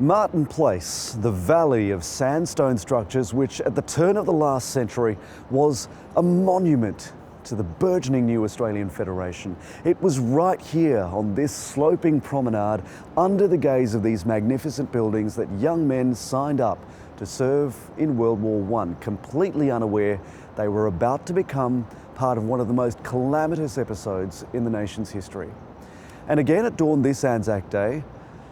Martin Place, the valley of sandstone structures which at the turn of the last century was a monument to the burgeoning new Australian Federation. It was right here on this sloping promenade under the gaze of these magnificent buildings that young men signed up to serve in World War I, completely unaware they were about to become part of one of the most calamitous episodes in the nation's history. And again at dawn this Anzac Day,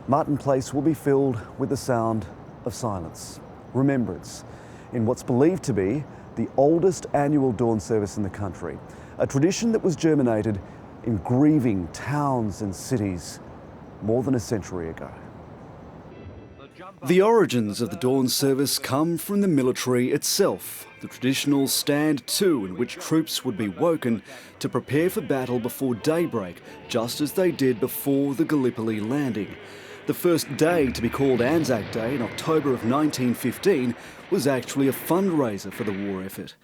Martin Place will be filled with the sound of silence, remembrance, in what's believed to be the oldest annual dawn service in the country, a tradition that was germinated in grieving towns and cities more than a century ago. The origins of the dawn service come from the military itself, the traditional stand to in which troops would be woken to prepare for battle before daybreak, just as they did before the Gallipoli landing. The first day to be called Anzac Day in October of 1915 was actually a fundraiser for the war effort.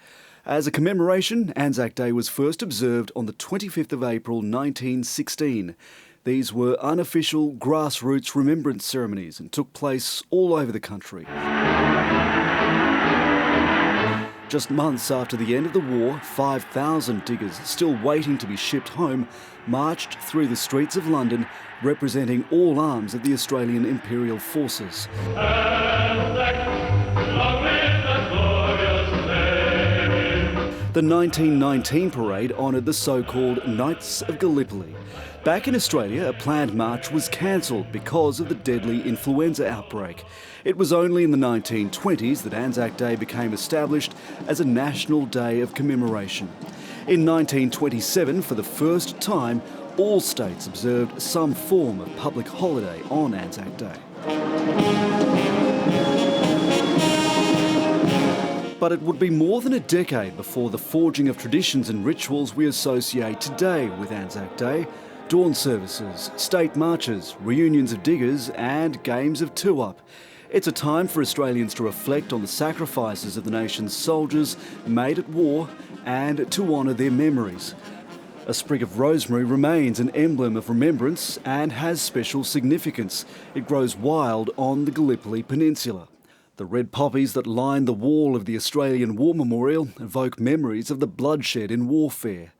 As a commemoration, Anzac Day was first observed on the 25th of April 1916. These were unofficial grassroots remembrance ceremonies and took place all over the country. Just months after the end of the war, 5,000 diggers, still waiting to be shipped home, marched through the streets of London, representing all arms of the Australian Imperial Forces. The 1919 parade honoured the so-called Knights of Gallipoli. Back in Australia, a planned march was cancelled because of the deadly influenza outbreak. It was only in the 1920s that Anzac Day became established as a national day of commemoration. In 1927, for the first time, all states observed some form of public holiday on Anzac Day. But it would be more than a decade before the forging of traditions and rituals we associate today with Anzac Day. Dawn services, state marches, reunions of diggers and games of two-up. It's a time for Australians to reflect on the sacrifices of the nation's soldiers made at war and to honour their memories. A sprig of rosemary remains an emblem of remembrance and has special significance. It grows wild on the Gallipoli Peninsula. The red poppies that line the wall of the Australian War Memorial evoke memories of the bloodshed in warfare.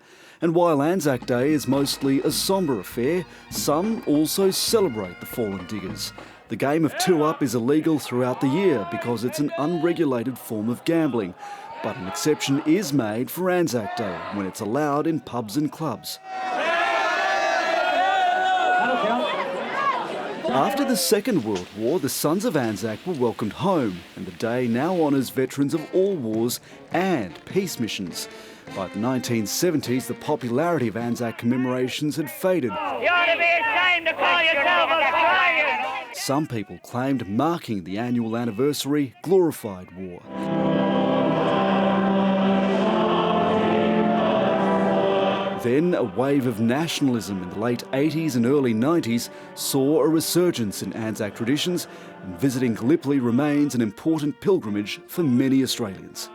And while Anzac Day is mostly a sombre affair, some also celebrate the fallen diggers. The game of two-up is illegal throughout the year because it's an unregulated form of gambling. But an exception is made for Anzac Day when it's allowed in pubs and clubs. After the Second World War, the Sons of Anzac were welcomed home, and the day now honours veterans of all wars and peace missions. By the 1970s, the popularity of Anzac commemorations had faded. You ought to be ashamed to call yourself Australian! Some people claimed marking the annual anniversary glorified war. Then a wave of nationalism in the late 80s and early 90s saw a resurgence in Anzac traditions, and visiting Gallipoli remains an important pilgrimage for many Australians.